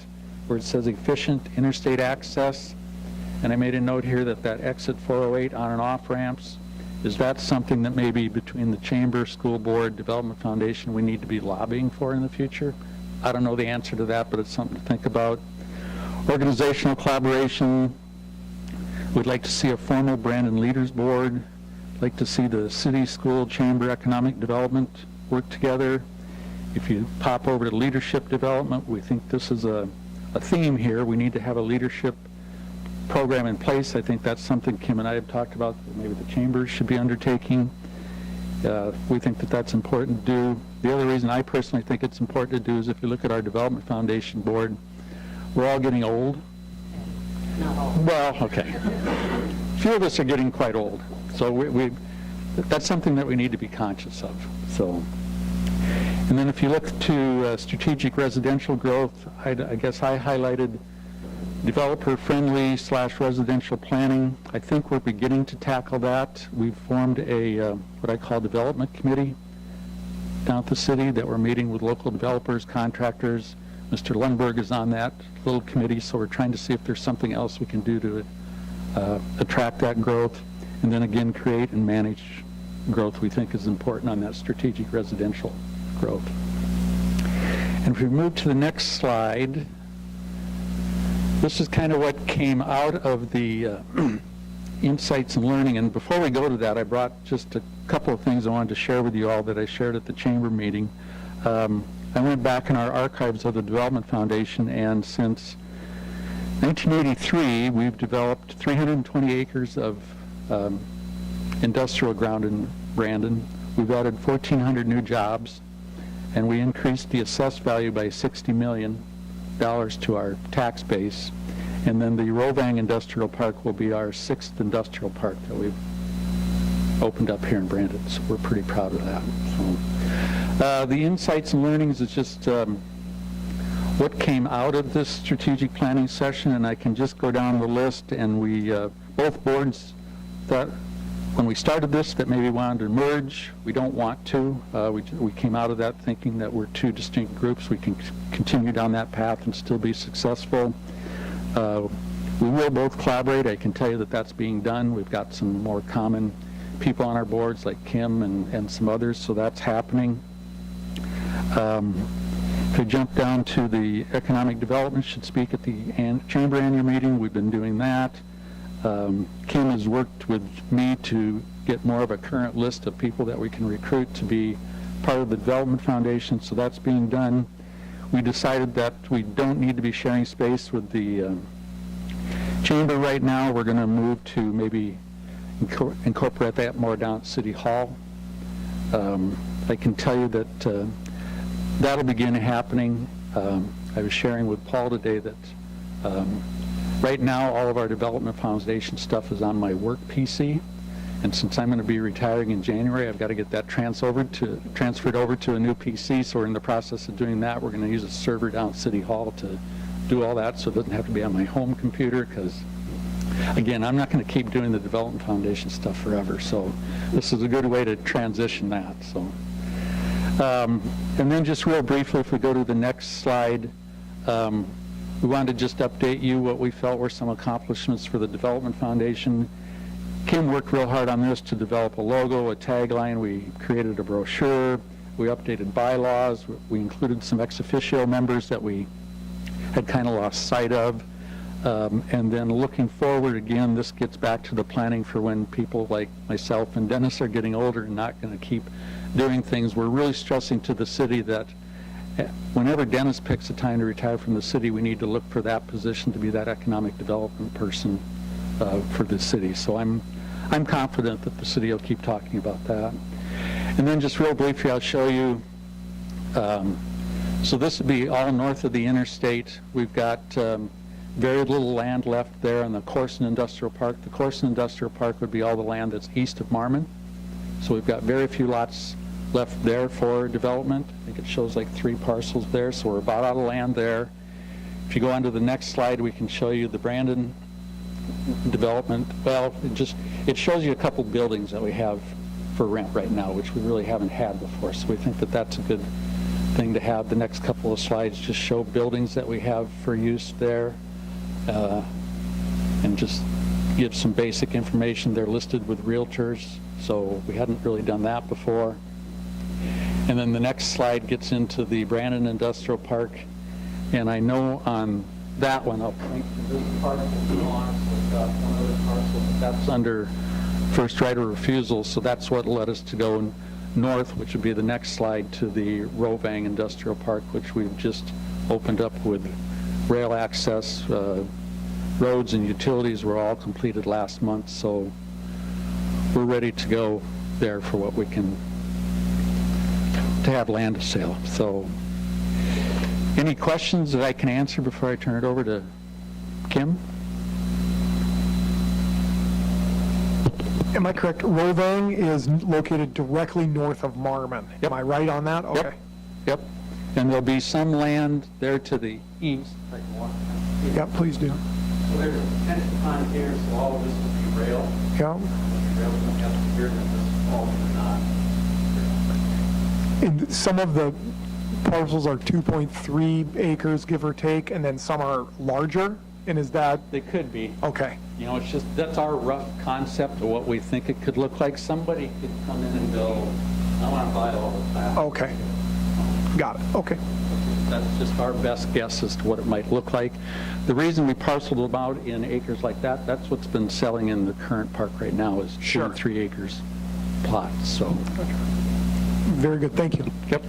where it says efficient interstate access. And I made a note here that that exit 408 on and off ramps, is that something that maybe between the Chamber, School Board, Development Foundation we need to be lobbying for in the future? I don't know the answer to that, but it's something to think about. Organizational collaboration. We'd like to see a formal Brandon Leaders Board. Like to see the city, school, chamber, economic development work together. If you pop over to leadership development, we think this is a theme here. We need to have a leadership program in place. I think that's something Kim and I have talked about that maybe the chambers should be undertaking. We think that that's important to do. The other reason I personally think it's important to do is if you look at our Development Foundation board, we're all getting old. Well, okay. A few of us are getting quite old. So that's something that we need to be conscious of. So, and then if you look to strategic residential growth, I guess I highlighted developer-friendly / residential planning. I think we're beginning to tackle that. We've formed a what I call development committee down at the city that we're meeting with local developers, contractors. Mr. Lundberg is on that little committee, so we're trying to see if there's something else we can do to attract that growth. And then again, create and manage growth we think is important on that strategic residential growth. And if we move to the next slide, this is kind of what came out of the insights and learning. And before we go to that, I brought just a couple of things I wanted to share with you all that I shared at the chamber meeting. I went back in our archives of the Development Foundation, and since 1983, we've developed 320 acres of industrial ground in Brandon. We've added 1,400 new jobs, and we increased the assessed value by $60 million to our tax base. And then the Rovang Industrial Park will be our 6th industrial park that we've opened up here in Brandon, so we're pretty proud of that. So, the insights and learnings is just what came out of this strategic planning session, and I can just go down the list, and we, both boards thought when we started this that maybe wanted to merge. We don't want to. We came out of that thinking that we're two distinct groups. We can continue down that path and still be successful. We will both collaborate. I can tell you that that's being done. We've got some more common people on our boards like Kim and some others, so that's happening. If we jump down to the economic development should speak at the chamber annual meeting, we've been doing that. Kim has worked with me to get more of a current list of people that we can recruit to be part of the Development Foundation, so that's being done. We decided that we don't need to be sharing space with the chamber right now. We're going to move to maybe incorporate that more down at City Hall. I can tell you that that'll begin happening. I was sharing with Paul today that right now all of our Development Foundation stuff is on my work PC, and since I'm going to be retiring in January, I've got to get that transferred over to a new PC, so we're in the process of doing that. We're going to use a server down at City Hall to do all that, so it doesn't have to be on my home computer, because again, I'm not going to keep doing the Development Foundation stuff forever, so this is a good way to transition that. So, and then just real briefly, if we go to the next slide, we wanted to just update you what we felt were some accomplishments for the Development Foundation. Kim worked real hard on this to develop a logo, a tagline. We created a brochure. We updated bylaws. We included some ex officio members that we had kind of lost sight of. And then looking forward, again, this gets back to the planning for when people like myself and Dennis are getting older and not going to keep doing things. We're really stressing to the city that whenever Dennis picks a time to retire from the city, we need to look for that position to be that economic development person for the city. So I'm confident that the city will keep talking about that. And then just real briefly, I'll show you, so this would be all north of the interstate. We've got very little land left there in the Corson Industrial Park. The Corson Industrial Park would be all the land that's east of Marmon. So we've got very few lots left there for development. I think it shows like 3 parcels there, so we're about out of land there. If you go on to the next slide, we can show you the Brandon development. Well, it shows you a couple buildings that we have for rent right now, which we really haven't had before, so we think that that's a good thing to have. The next couple of slides just show buildings that we have for use there, and just give some basic information. They're listed with realtors, so we hadn't really done that before. And then the next slide gets into the Brandon Industrial Park, and I know on that one, I'll point to this parcel on, so we've got one other parcel, but that's under first right of refusal, so that's what led us to go north, which would be the next slide, to the Rovang Industrial Park, which we've just opened up with rail access. Roads and utilities were all completed last month, so we're ready to go there for what we can, to have land to sale. So any questions that I can answer before I turn it over to Kim? Am I correct? Rovang is located directly north of Marmon. Yep. Am I right on that? Okay. Yep. And there'll be some land there to the east. Yep, please do. So there's a detention pond here, so all of this will be rail. Yeah. Rail will have to here, then this all will not. And some of the parcels are 2.3 acres, give or take, and then some are larger? And is that, They could be. okay, You know, it's just, that's our rough concept of what we think it could look like. Somebody could come in and go, I want to buy all of that. okay. Got it, okay. That's just our best guess as to what it might look like. The reason we parceled them out in acres like that, that's what's been selling in the current park right now, is 2 Sure. and 3 acres plots, so. Very good, thank you. Yep.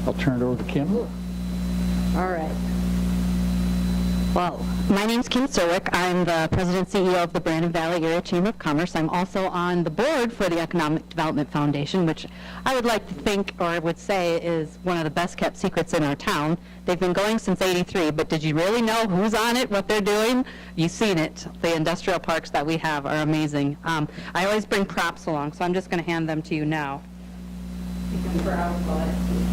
I'll turn it over to Kim. All right. Well, my name's Kim Serwick. I'm the President and CEO of the Brandon Valley Area Chamber of Commerce. I'm also on the board for the Economic Development Foundation, which I would like to think, or I would say, is one of the best-kept secrets in our town. They've been going since '83, but did you really know who's on it, what they're doing? You've seen it. The industrial parks that we have are amazing. I always bring props along, so I'm just going to hand them to you now. You can browse while I speak.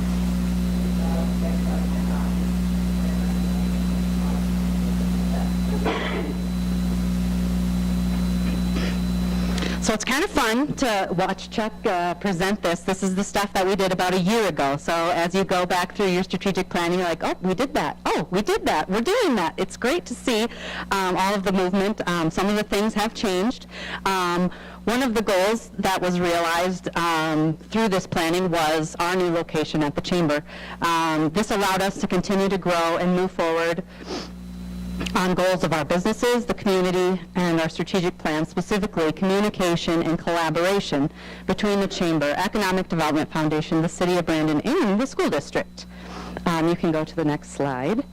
So it's kind of fun to watch Chuck present this. This is the stuff that we did about a year ago. So as you go back through your strategic planning, you're like, oh, we did that. Oh, we did that. We're doing that. It's great to see all of the movement. Some of the things have changed. One of the goals that was realized through this planning was our new location at the Chamber. This allowed us to continue to grow and move forward on goals of our businesses, the community, and our strategic plan, specifically communication and collaboration between the Chamber, Economic Development Foundation, the City of Brandon, and the school district. You can go to the next slide.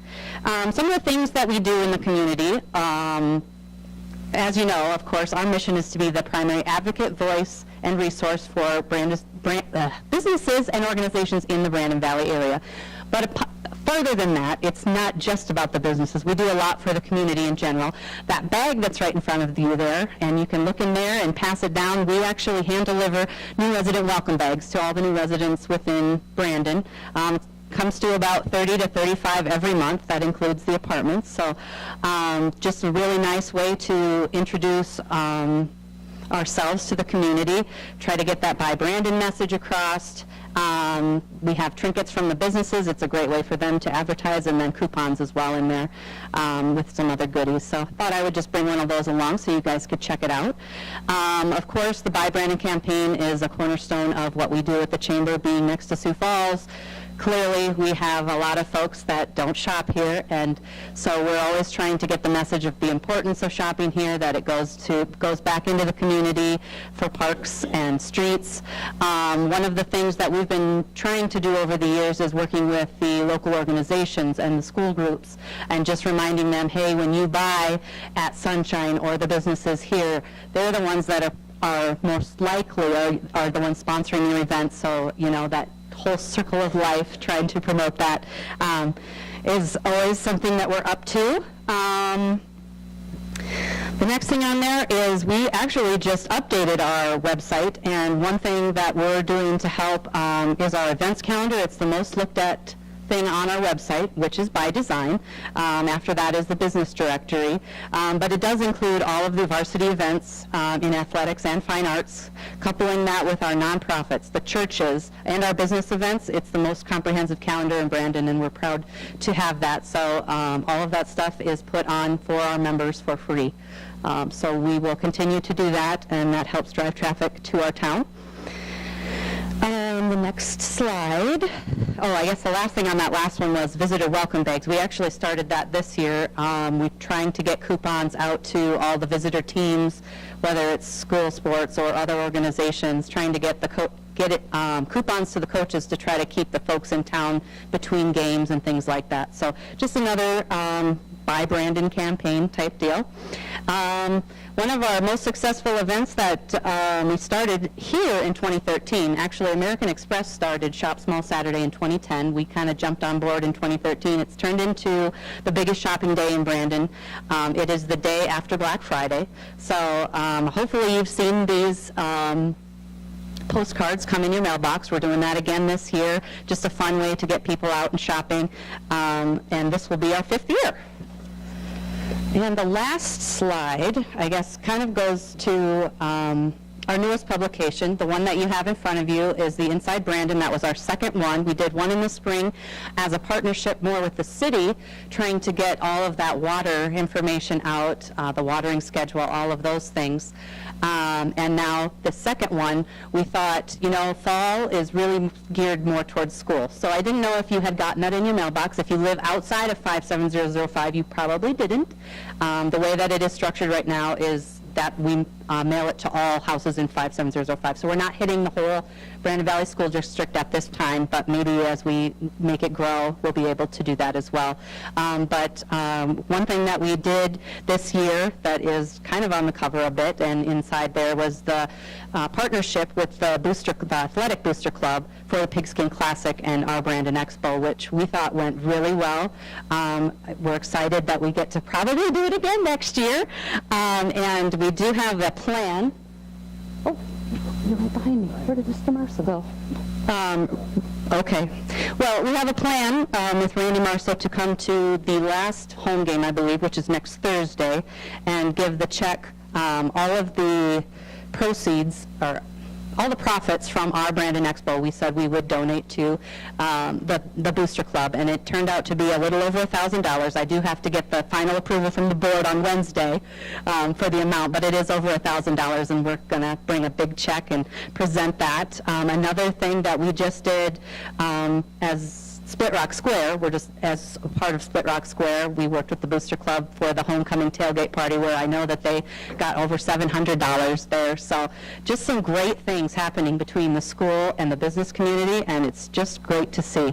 Some of the things that we do in the community, as you know, of course, our mission is to be the primary advocate, voice, and resource for businesses and organizations in the Brandon Valley area. But further than that, it's not just about the businesses. We do a lot for the community in general. That bag that's right in front of you there, and you can look in there and pass it down, we actually hand deliver new resident welcome bags to all the new residents within Brandon. Comes to about 30 to 35 every month. That includes the apartments. So just a really nice way to introduce ourselves to the community, try to get that Buy Brandon message across. We have trinkets from the businesses. It's a great way for them to advertise, and then coupons as well in there with some other goodies. So I thought I would just bring one of those along so you guys could check it out. Of course, the Buy Brandon campaign is a cornerstone of what we do at the Chamber, being next to Sioux Falls. Clearly, we have a lot of folks that don't shop here, and so we're always trying to get the message of the importance of shopping here, that it goes back into the community for parks and streets. One of the things that we've been trying to do over the years is working with the local organizations and the school groups, and just reminding them, hey, when you buy at Sunshine or the businesses here, they're the ones that are most likely are the ones sponsoring your events. So, you know, that whole circle of life, trying to promote that is always something that we're up to. The next thing on there is we actually just updated our website, and one thing that we're doing to help is our events calendar. It's the most looked at thing on our website, which is by design. After that is the business directory. But it does include all of the varsity events in athletics and fine arts, coupling that with our nonprofits, the churches, and our business events. It's the most comprehensive calendar in Brandon, and we're proud to have that. So all of that stuff is put on for our members for free. So we will continue to do that, and that helps drive traffic to our town. The next slide. Oh, I guess the last thing on that last one was visitor welcome bags. We actually started that this year. We're trying to get coupons out to all the visitor teams, whether it's school sports or other organizations, trying to get coupons to the coaches to try to keep the folks in town between games and things like that. So just another Buy Brandon campaign type deal. One of our most successful events that we started here in 2013, actually American Express started Shop Small Saturday in 2010. We kind of jumped on board in 2013. It's turned into the biggest shopping day in Brandon. It is the day after Black Friday. So hopefully you've seen these postcards come in your mailbox. We're doing that again this year. Just a fun way to get people out and shopping. And this will be our 5th year. And the last slide, I guess, kind of goes to our newest publication. The one that you have in front of you is the Inside Brandon. That was our second one. We did one in the spring as a partnership more with the city, trying to get all of that water information out, the watering schedule, all of those things. And now the second one, we thought, you know, fall is really geared more towards school. So I didn't know if you had gotten that in your mailbox. If you live outside of 57005, you probably didn't. The way that it is structured right now is that we mail it to all houses in 57005. So we're not hitting the whole Brandon Valley School District at this time, but maybe as we make it grow, we'll be able to do that as well. But one thing that we did this year that is kind of on the cover a bit, and inside there was the partnership with the Athletic Booster Club for the Pigskin Classic and our Brandon Expo, which we thought went really well. We're excited that we get to probably do it again next year, and we do have a plan. Oh, you're right behind me. Where did Mr. Marceau go? Okay. Well, we have a plan with Randy Marceau to come to the last home game, I believe, which is next Thursday, and give the check, all of the proceeds, or all the profits from our Brandon Expo, we said we would donate to the Booster Club, and it turned out to be a little over $1,000. I do have to get the final approval from the board on Wednesday for the amount, but it is over $1,000, and we're going to bring a big check and present that. Another thing that we just did as Split Rock Square, we're just, as a part of Split Rock Square, we worked with the Booster Club for the homecoming tailgate party, where I know that they got over $700 there. So just some great things happening between the school and the business community, and it's just great to see.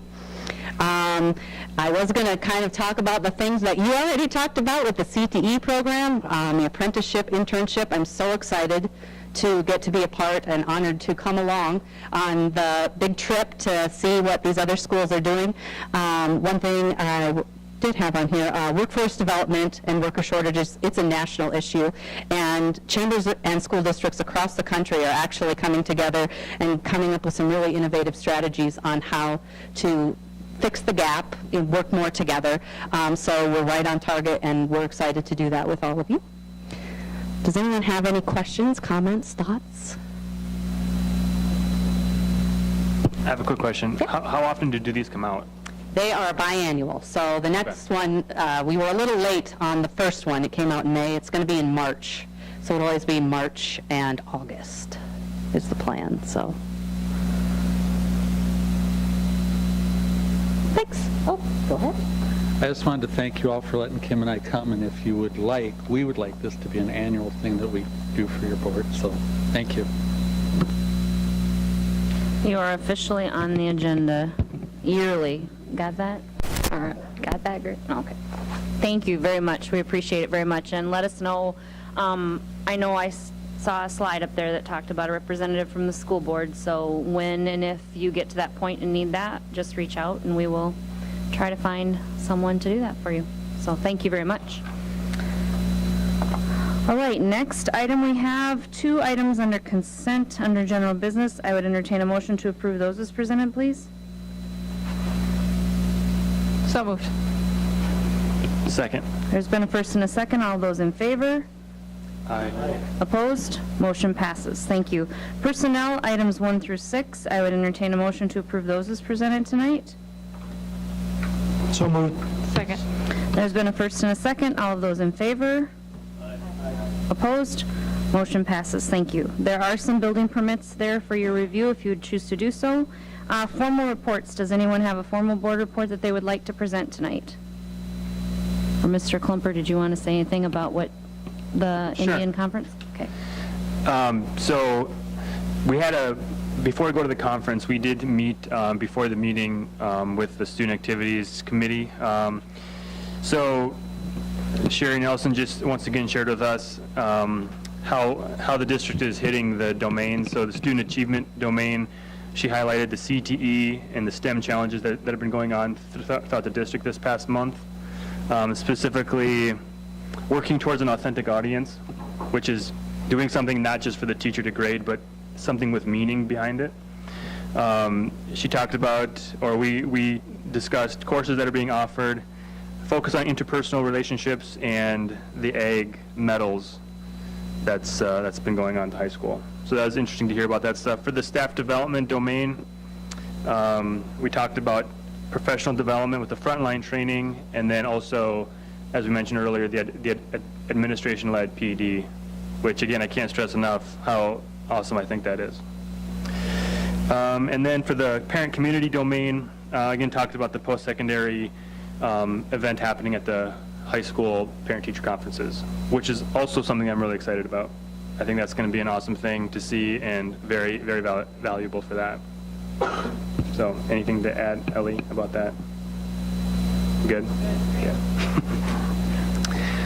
I was going to kind of talk about the things that you already talked about with the CTE program, the apprenticeship, internship. I'm so excited to get to be a part and honored to come along on the big trip to see what these other schools are doing. One thing I did have on here, workforce development and worker shortages, it's a national issue, and chambers and school districts across the country are actually coming together and coming up with some really innovative strategies on how to fix the gap and work more together. So we're right on target, and we're excited to do that with all of you. Does anyone have any questions, comments, thoughts? I have a quick question. Yeah. How often do these come out? They are biannual. So the next one, we were a little late on the first one. It came out in May. It's going to be in March. So it'll always be March and August is the plan. So thanks. Oh, go ahead. I just wanted to thank you all for letting Kim and I come, and if you would like, we would like this to be an annual thing that we do for your board, so thank you. You are officially on the agenda yearly. Got that? All right. Got that, Gert? Okay. Thank you very much. We appreciate it very much. And let us know, I know I saw a slide up there that talked about a representative from the school board, so when and if you get to that point and need that, just reach out and we will try to find someone to do that for you. So thank you very much. All right, next item, we have 2 items under consent, under general business. I would entertain a motion to approve those as presented, please. So moved. Second. There's been a first and a second. All those in favor? Aye. Opposed? Motion passes. Thank you. Personnel, items 1 through 6. I would entertain a motion to approve those as presented tonight. So moved. Second. There's been a first and a second. All of those in favor? Opposed? Motion passes. Thank you. There are some building permits there for your review if you would choose to do so. Formal reports. Does anyone have a formal board report that they would like to present tonight? Or Mr. Klumper, did you want to say anything about what the Sure. Indian conference? Okay. So we had before we go to the conference, we did meet before the meeting with the Student Activities Committee. So Sherry Nelson just once again shared with us how the district is hitting the domains. So the student achievement domain, she highlighted the CTE and the STEM challenges that have been going on throughout the district this past month. Specifically working towards an authentic audience, which is doing something not just for the teacher to grade, but something with meaning behind it. She talked about, or we discussed courses that are being offered, focus on interpersonal relationships, and the ag medals that's been going on at high school. So that was interesting to hear about that stuff. For the staff development domain, we talked about professional development with the frontline training, and then also, as we mentioned earlier, the administration-led PD, which again, I can't stress enough how awesome I think that is. And then for the parent community domain, again, talked about the post-secondary event happening at the high school parent-teacher conferences, which is also something I'm really excited about. I think that's going to be an awesome thing to see and very, very valuable for that. So anything to add, Ellie, about that? Good? Yeah.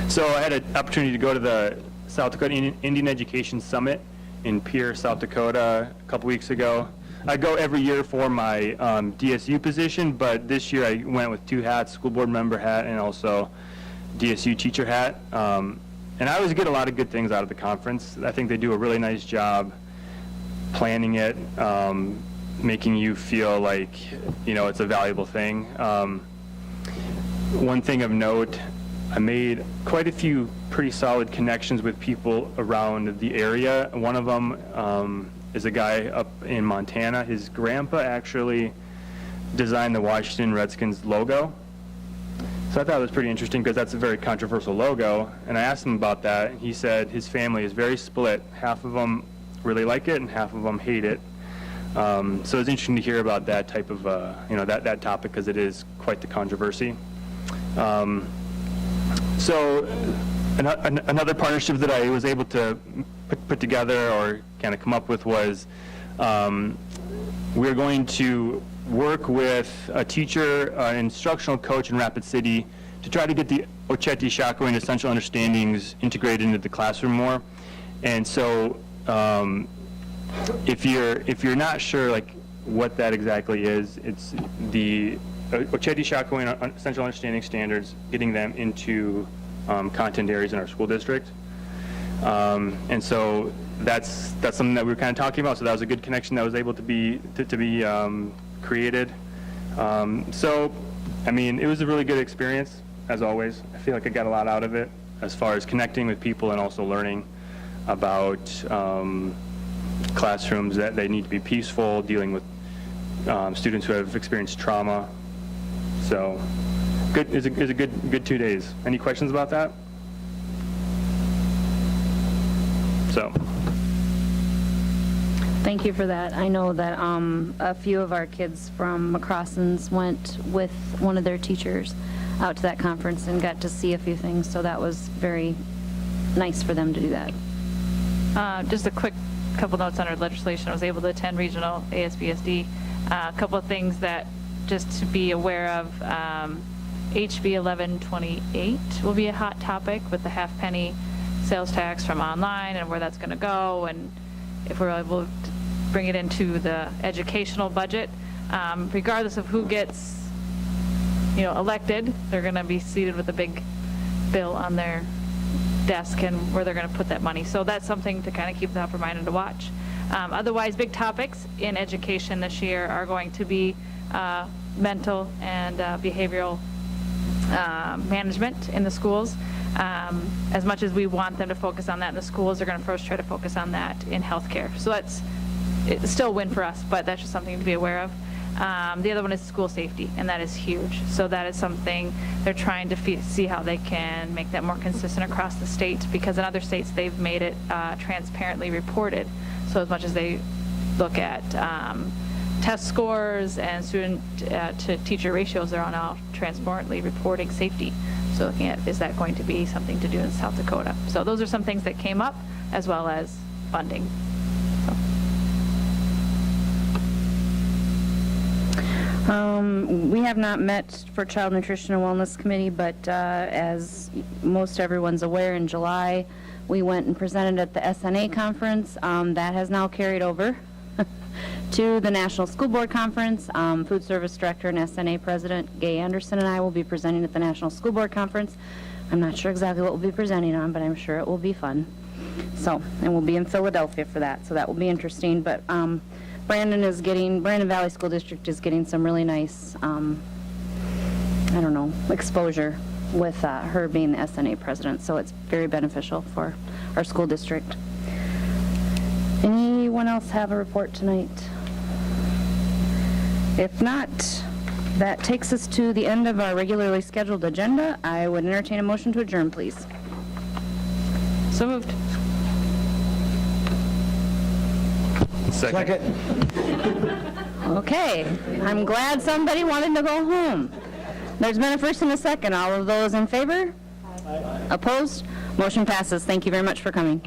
So I had an opportunity to go to the South Dakota Indian Education Summit in Pierre, South Dakota a couple weeks ago. I go every year for my DSU position, but this year I went with 2 hats, school board member hat and also DSU teacher hat. And I always get a lot of good things out of the conference. I think they do a really nice job planning it, making you feel like, you know, it's a valuable thing. One thing of note, I made quite a few pretty solid connections with people around the area. One of them is a guy up in Montana. His grandpa actually designed the Washington Redskins logo. So I thought it was pretty interesting because that's a very controversial logo. And I asked him about that, and he said his family is very split. Half of them really like it, and half of them hate it. So it's interesting to hear about that type of, you know, that topic because it is quite the controversy. So another partnership that I was able to put together or kind of come up with was we're going to work with a teacher, an instructional coach in Rapid City to try to get the Oceti Shakopee essential understandings integrated into the classroom more. And so if you're not sure like what that exactly is, it's the Oceti Shakopee essential understanding standards, getting them into content areas in our school district. And so that's something that we were kind of talking about. So that was a good connection that was able to be created. So, I mean, it was a really good experience, as always. I feel like I got a lot out of it as far as connecting with people and also learning about classrooms that they need to be peaceful, dealing with students who have experienced trauma. So, good. It's a good 2 days. Any questions about that? So. Thank you for that. I know that a few of our kids from McCrossins went with one of their teachers out to that conference and got to see a few things, so that was very nice for them to do that. Just a quick couple notes on our legislation. I was able to attend regional ASBSD. A couple of things that just to be aware of. HB 1128 will be a hot topic with the half-penny sales tax from online and where that's going to go, and if we're able to bring it into the educational budget, regardless of who gets, you know, elected, they're going to be seated with a big bill on their desk and where they're going to put that money. So that's something to kind of keep top of mind and to watch. Otherwise, big topics in education this year are going to be mental and behavioral management in the schools. As much as we want them to focus on that in the schools, they're going to first try to focus on that in healthcare. So it's still a win for us, but that's just something to be aware of. The other one is school safety, and that is huge. So that is something they're trying to see how they can make that more consistent across the state, because in other states they've made it transparently reported. So as much as they look at test scores and student to teacher ratios, they're on all transparently reporting safety. So looking at, is that going to be something to do in South Dakota? So those are some things that came up, as well as funding. We have not met for Child Nutrition and Wellness Committee, but as most everyone's aware, in July, we went and presented at the SNA conference. That has now carried over to the National School Board Conference. Food Service Director and SNA President Gay Anderson and I will be presenting at the National School Board Conference. I'm not sure exactly what we'll be presenting on, but I'm sure it will be fun. So, and we'll be in Philadelphia for that, so that will be interesting. But Brandon Valley School District is getting some really nice, exposure with her being the SNA president, so it's very beneficial for our school district. Anyone else have a report tonight? If not, that takes us to the end of our regularly scheduled agenda. I would entertain a motion to adjourn, please. So moved. Second. Okay, I'm glad somebody wanted to go home. There's been a first and a second. All of those in favor? Opposed? Motion passes. Thank you very much for coming.